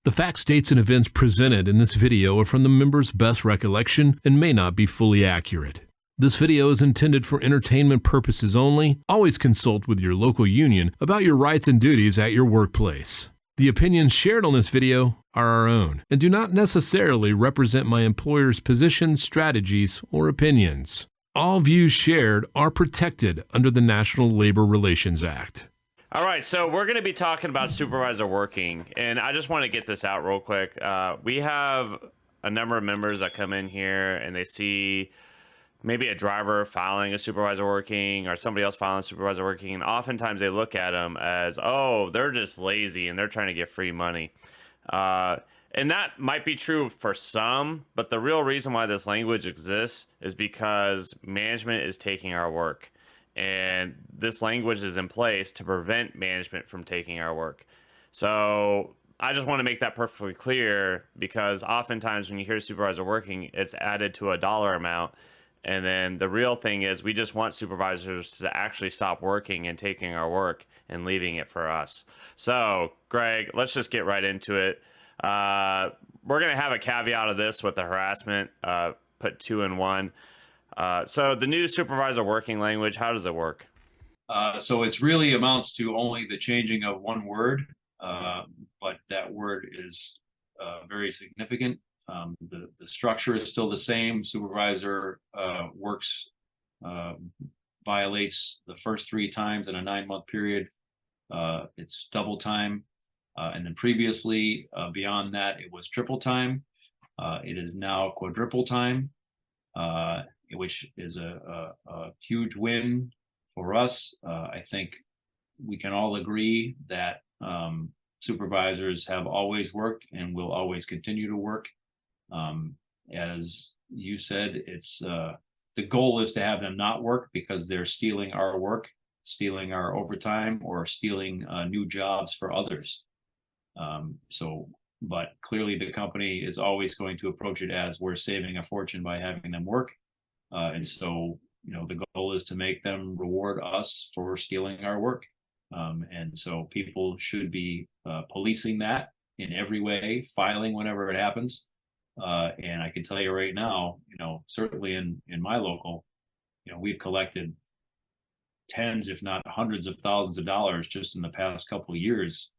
The facts, dates, and events presented in this video are from the member's best recollection and may not be fully accurate. This video is intended for entertainment purposes only. Always consult with your local union about your rights and duties at your workplace. The opinions shared on this video are our own and do not necessarily represent my employer's positions, strategies, or opinions. All views shared are protected under the National Labor Relations Act. All right, so we're going to be talking about supervisor working, and I just want to get this out real quick. We have a number of members that come in here and they see maybe a driver filing a supervisor working or somebody else filing a supervisor working, and oftentimes they look at them as, oh, they're just lazy and they're trying to get free money. And that might be true for some, but the real reason why this language exists is because management is taking our work. And this language is in place to prevent management from taking our work. So I just want to make that perfectly clear, because oftentimes when you hear supervisor working, it's added to a dollar amount. And then the real thing is we just want supervisors to actually stop working and taking our work and leaving it for us. So, Greg, let's just get right into it. We're going to have a caveat of this with the harassment, put 2 in 1. So the new supervisor working language, how does it work? So it's really amounts to only the changing of one word, but that word is very significant. The structure is still the same. Supervisor works, violates the first 3 times in a 9-month period. It's double time. And then previously, beyond that, it was triple time. It is now quadruple time. Which is a huge win for us. I think we can all agree that supervisors have always worked and will always continue to work. As you said, it's the goal is to have them not work because they're stealing our work, stealing our overtime, or stealing new jobs for others. But clearly the company is always going to approach it as we're saving a fortune by having them work. And so, the goal is to make them reward us for stealing our work. And so people should be policing that in every way, filing whenever it happens. And I can tell you right now, certainly in my local, we've collected tens, if not hundreds of thousands of dollars just in the past couple of years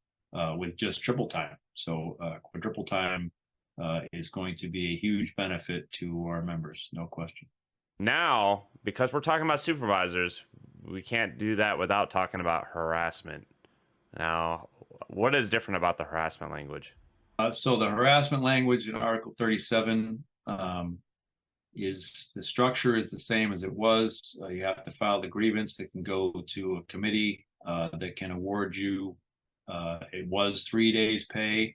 with just triple time. So quadruple time is going to be a huge benefit to our members, no question. Now, because we're talking about supervisors, we can't do that without talking about harassment. Now, what is different about the harassment language? So the harassment language in Article 37 is the structure is the same as it was. You have to file the grievance that can go to a committee that can award you. It was 3 days pay.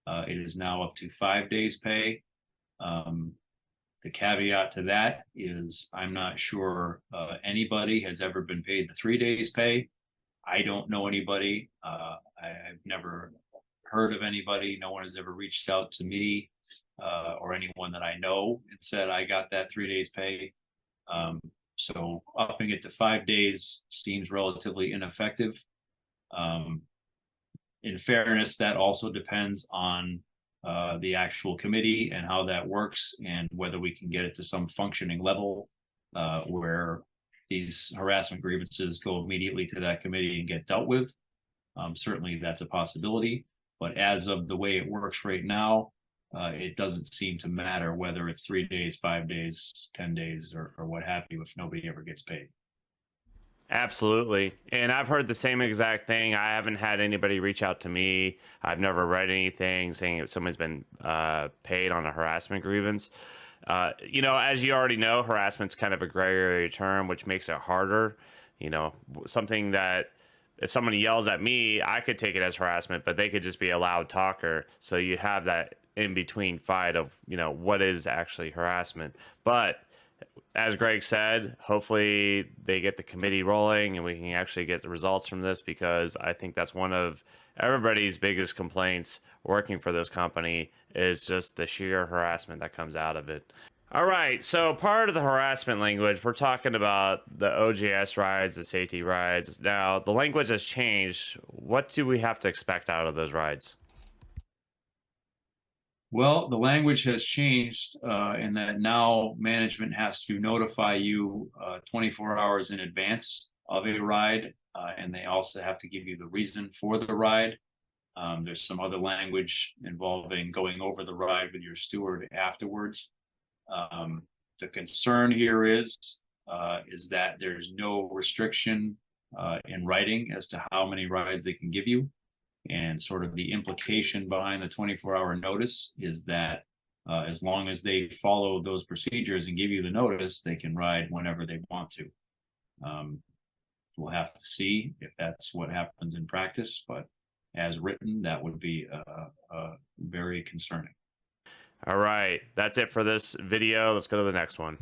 It is now up to 5 days pay. The caveat to that is I'm not sure anybody has ever been paid the 3 days pay. I don't know anybody. I've never heard of anybody. No one has ever reached out to me or anyone that I know and said I got that 3 days pay. So upping it to 5 days seems relatively ineffective. In fairness, that also depends on the actual committee and how that works, and whether we can get it to some functioning level where these harassment grievances go immediately to that committee and get dealt with. Certainly that's a possibility, but as of the way it works right now, it doesn't seem to matter whether it's 3 days, 5 days, 10 days, or what have you, if nobody ever gets paid. Absolutely. And I've heard the same exact thing. I haven't had anybody reach out to me. I've never read anything saying if somebody's been paid on a harassment grievance. As you already know, harassment's kind of a gray area term, which makes it harder. Something that if someone yells at me, I could take it as harassment, but they could just be a loud talker. So you have that in between fight of, what is actually harassment. But as Greg said, hopefully they get the committee rolling and we can actually get the results from this, because I think that's one of everybody's biggest complaints working for this company is just the sheer harassment that comes out of it. All right, so part of the harassment language, we're talking about the OJS rides, the safety rides. Now, the language has changed. What do we have to expect out of those rides? Well, the language has changed in that now management has to notify you 24 hours in advance of a ride, and they also have to give you the reason for the ride. There's some other language involving going over the ride with your steward afterwards. The concern here is that there's no restriction in writing as to how many rides they can give you. And sort of the implication behind the 24-hour notice is that as long as they follow those procedures and give you the notice, they can ride whenever they want to. We'll have to see if that's what happens in practice, but as written, that would be very concerning. All right, that's it for this video. Let's go to the next one.